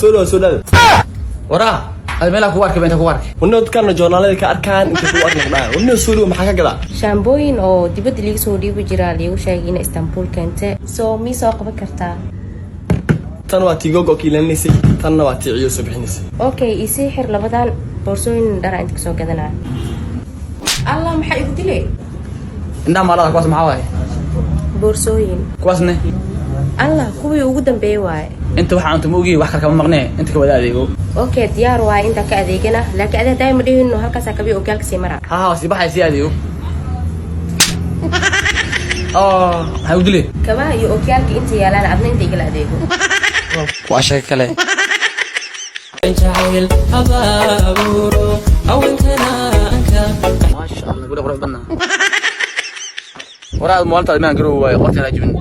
سولو وراه هذا ميلا كوارك بين كوارك ونود كان جورنالada ka arkaan inta ku arkaan ونود سولو maxaa ka gala shaambooyin oo dibadda laga soo dhiibo jiraa lagu sheegay in Istanbul keentay soo mi soo qaban kartaa tan waa tigogo kiilanisay tan waa tiiciyo subxinisay okay isi xir labadan boorsooyin dhar inta soo gadanaa Allah maxay igu dilay inda marada kuwaas maxaa waay boorsooyin kuwaasne Allah kuwii ugu dambeeyay waay inta waxa aan tumoogii wax kale kama maqnee inta ka wada adeego okay diyaar waay inta ka adeegana laakiin adeeg dayma dhigino halkaas ka biyo ogaalka si mara ها سي baxay si adeego hay u dilay kaba iyo ogaalka inta yaalaan adna inta igala adeego waa shay kale جعل أبابورو أو أنتنا أنك ما شاء الله قول قرب بنا ورا المولد ما نقرو واي قلت لا جبن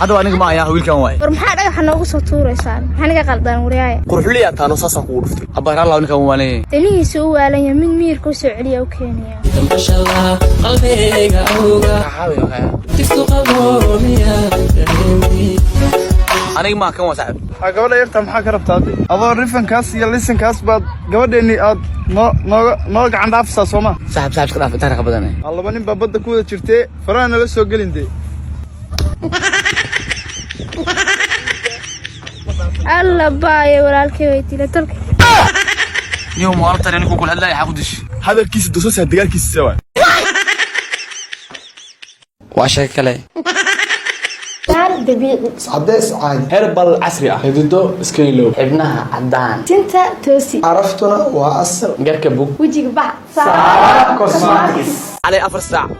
هذا وانا ما يا ويل كان واي maxaa dhagax noogu soo tuuraysaan maxaa qaldan wariyaay quruxliya taano saasa ku dhuftay abaar Allah ninka waanay tanihiisa uu waalanya mid miir ku soo celiya u keenaya ما شاء الله قلبي أوغا حاوي تفتو قبوري يا aniga ma kan waa saaxib gabadha yarta maxaa ka rabtaa adoo rifankaas iyo lisankaas baad gabadheeni aad noo gacan dhaafsaa sooma saaxib iska dhaaf inta ka badanay laba nin baa badda ku wada jirtee faraha nala soo gelin dee alla baaye walaalkay way tila tolka niyo maalta inuu ku kul hadlay xaqudish hadalkiisa dusoo dagaalkiisa sawa waa shay kale dabiici cadeys caadi herbal casri ah hidido iskaylo ibnaha cadaan tinta toosi caraftuna waa asal garka bug wajiga bax cosmetics علي أفر ساعة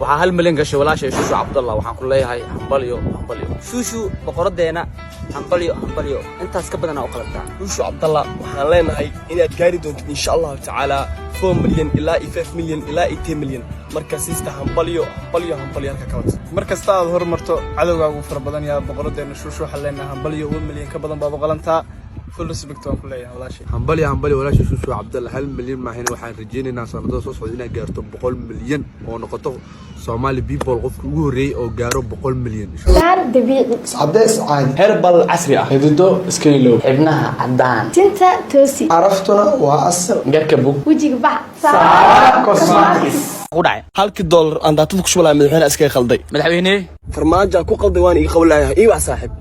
waxaa hal milyan gashay walaashay Shushu Cabdallah waxaan ku leeyahay hambalyo Shushu boqoradeena hambalyo intaas ka badan oo qalabta Shushu Cabdallah waxaan leenahay inaad gaari doonto insha Allah ta'ala 4 milyan ilaa 5 milyan ilaa 10 milyan marka siista hambalyo halka ka wada markasta aad horumarto cadawgaagu fara badan yaa boqoradeena Shushu waxaan leenahay hambalyo 1 milyan ka badan baa boqolantaa full respect waan ku leeyahay walaashay hambalyo walaashay Shushu Cabdallah hal milyan ma hayna waxaan rajaynaynaa sanadada soo socda inay gaarto 100 milyan oo noqoto Somali people qofka ugu horeeyay oo gaaro 100 milyan dabiici cadeys caadi herbal casri ah hidido iskaylo ibnaha cadaan tinta toosi caraftuna waa asal garka bug wajiga bax cosmetics ku dhacay $1 aan daatad ku shubalaay madaxweynaha iska qalday madaxweyne farmaajo ku qalday waan ii qowlayaa ii waa saaxib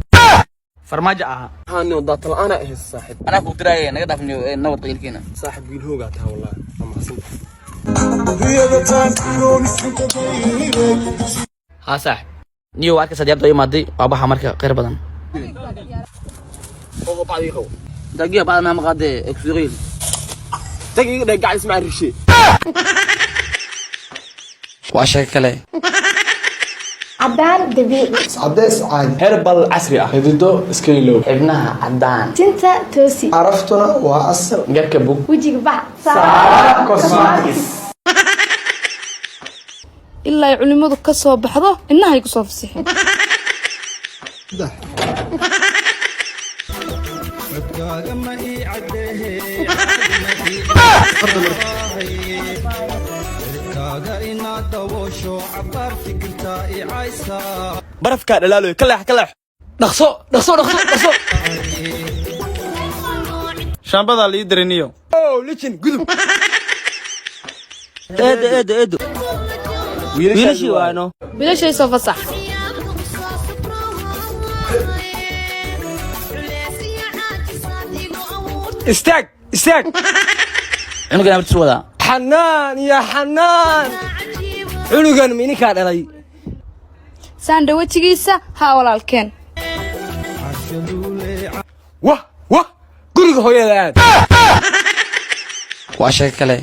farmaajo aha haano daat la'aan ah saaxib ana ku diray naga dhaafniyo nabad qeylkeena saaxib wiil hooga taa wallahi ama xasan ها صاحب نيو واحد كسر يبدأ يمضي وأبوها مركب غير بدن oo baadi qow دقيقة بعد ما مقعد إكسريل daqiiqada gacan isma rishi وعشان كله cadaan dabiici cadeys caadi herbal casri ah hidido iskaylo ابنها عدان tinta toosi caraftuna waa asal قرك بوك wajiga bax cosmetics ilaa ay culimadu ka soo baxdo innahay ku soo fasixin barafka dhalaalo kaleex dhaqso shaambada la ii diriniyo oo lijin gudub eedo wiilashii waano bilashay soo fasax istaag cunugan abtir wada xanaan cunugan mininka dhalay saandha wajigiisa haa walaalkeen wah guriga hooyada aad وعشان كله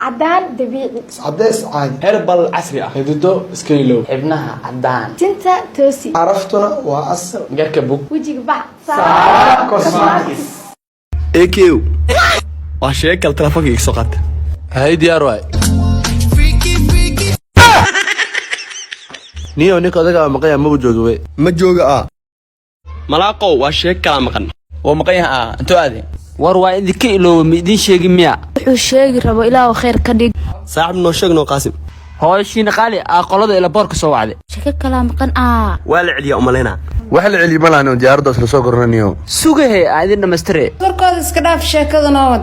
cadaan dabiici cadeys caadi herbal casri ah hidido iskaylo ابنها عدان tinta toosi caraftuna waa asal قرك بوك wajiga bax cosmetics AQ waa sheekal telefoonka iga soo qaata hay diyaar waay niyo ninka odaga maqaya ma joogo way ma jooga malaaqo waa sheekala maqan ومقيها أنتوا هذه وروا إذا كيلو مدين شيء ميا wuxuu sheegi rabo ilaahu khayr ka dhig saaxib noo sheeg noo qaasim hooyashiina qaali qolada ila boorka soo wacday shaka kala maqan waa la celiya umaleyna waxa la celiyo malaano diyaaradaas la soo koranayo sugahe aadin dhameystire warkooda iska dhaaf sheekada nood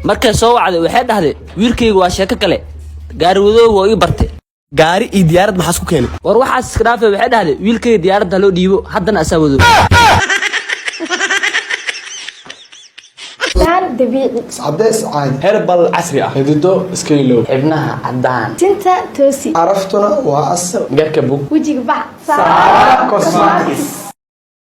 markay soo wacday waxay dhahday wiilkayga waa sheeko kale gaari wadooga oo ii bartay gaari iyo diyaarad maxaa isku keenay war waxaas iska dhaafay waxay dhahday wiilkayga diyaaradda loo dhiibo haddana asaa wado cadaan dabiici cadeys caadi herbal casri ah xidido iska ilow xibnaha caddaan tinta toosi caraftuna waa asal garka bug wejiga bax cosmetics